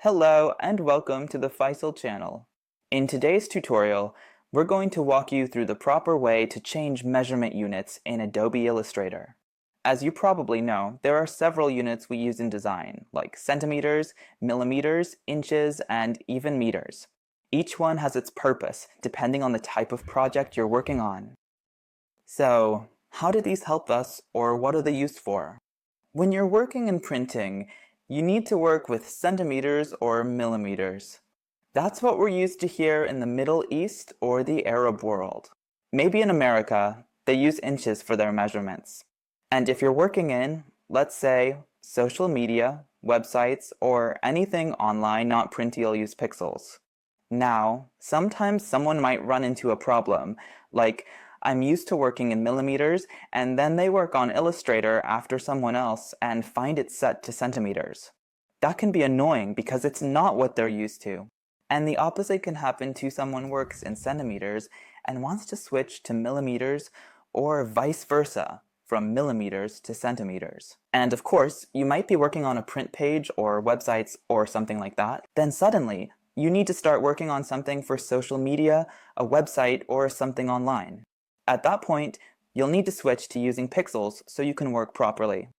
Hello and welcome to the Faisal channel. In today's tutorial, we're going to walk you through the proper way to change measurement units in Adobe Illustrator. As you probably know, there are several units we use in design, like centimeters, millimeters, inches, and even meters. Each one has its purpose, depending on the type of project you're working on. So, how do these help us, or what are they used for? When you're working in printing, you need to work with centimeters or millimeters. That's what we're used to here in the Middle East or the Arab world. Maybe in America, they use inches for their measurements. And if you're working in, let's say, social media, websites, or anything online not print, you'll use pixels. Now, sometimes someone might run into a problem, like I'm used to working in millimeters, and then they work on Illustrator after someone else and find it set to centimeters. That can be annoying because it's not what they're used to. And the opposite can happen to someone who works in centimeters and wants to switch to millimeters, or vice versa, from millimeters to centimeters. And of course, you might be working on a print page or websites or something like that. Then suddenly, you need to start working on something for social media, a website, or something online. At that point, you'll need to switch to using pixels so you can work properly.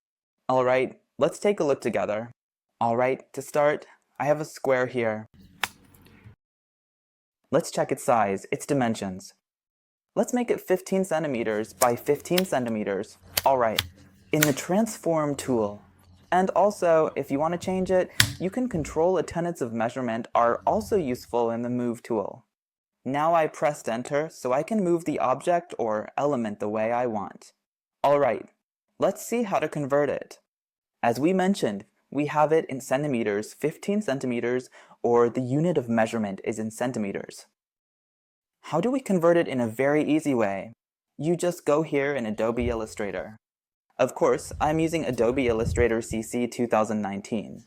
Alright, let's take a look together. Alright, to start, I have a square here. Let's check its size, its dimensions. Let's make it 15 centimeters by 15 centimeters. Alright, in the Transform tool. And also, if you want to change it, you can control tenets of measurement are also useful in the Move tool. Now I pressed enter so I can move the object or element the way I want. Alright, let's see how to convert it. As we mentioned, we have it in centimeters, 15 centimeters, or the unit of measurement is in centimeters. How do we convert it in a very easy way? You just go here in Adobe Illustrator. Of course, I'm using Adobe Illustrator CC 2019.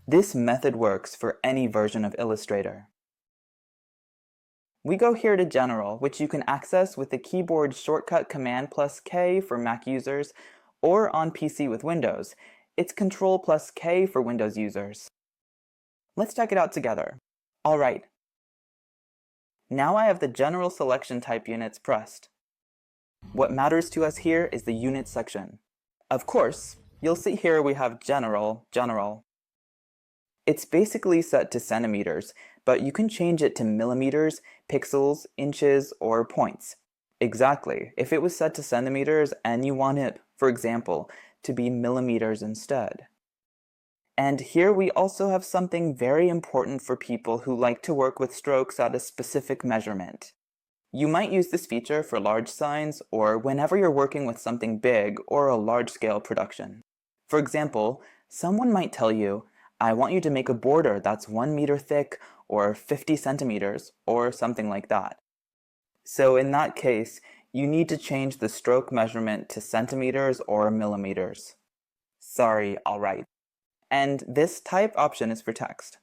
This method works for any version of Illustrator. We go here to General, which you can access with the keyboard shortcut Command+K for Mac users, or on PC with Windows. It's Control+K for Windows users. Let's check it out together. Alright. Now I have the General Selection Type units pressed. What matters to us here is the Unit section. Of course, you'll see here we have General. It's basically set to centimeters, but you can change it to millimeters, pixels, inches, or points. Exactly, if it was set to centimeters and you want it, for example, to be millimeters instead. And here we also have something very important for people who like to work with strokes at a specific measurement. You might use this feature for large signs or whenever you're working with something big or a large-scale production. For example, someone might tell you, I want you to make a border that's 1 meter thick or 50 centimeters or something like that. So in that case, you need to change the stroke measurement to centimeters or millimeters. Sorry, alright. And this type option is for text.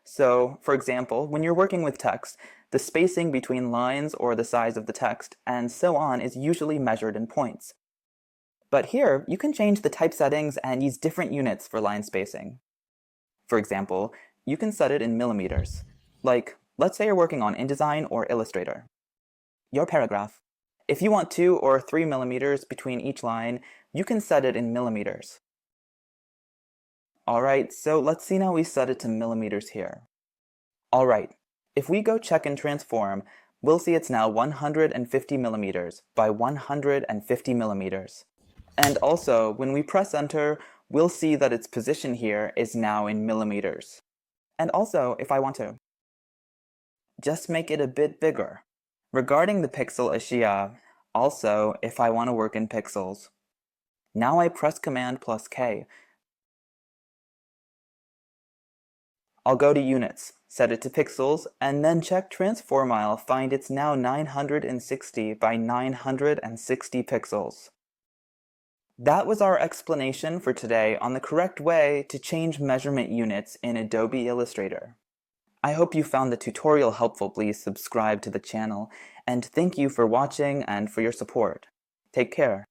So, for example, when you're working with text, the spacing between lines or the size of the text and so on is usually measured in points. But here, you can change the type settings and use different units for line spacing. For example, you can set it in millimeters. Like, let's say you're working on InDesign or Illustrator. Your paragraph. If you want 2 or 3 millimeters between each line, you can set it in millimeters. Alright, so let's see now we set it to millimeters here. Alright, if we go check and transform, we'll see it's now 150 millimeters by 150 millimeters. And also, when we press enter, we'll see that its position here is now in millimeters. And also, if I want to, just make it a bit bigger. Regarding the pixel Ashia, also, if I want to work in pixels. Now I press Command+K. I'll go to Units, set it to pixels, and then check Transform. I'll find it's now 960 by 960 pixels. That was our explanation for today on the correct way to change measurement units in Adobe Illustrator. I hope you found the tutorial helpful. Please subscribe to the channel, and thank you for watching and for your support. Take care.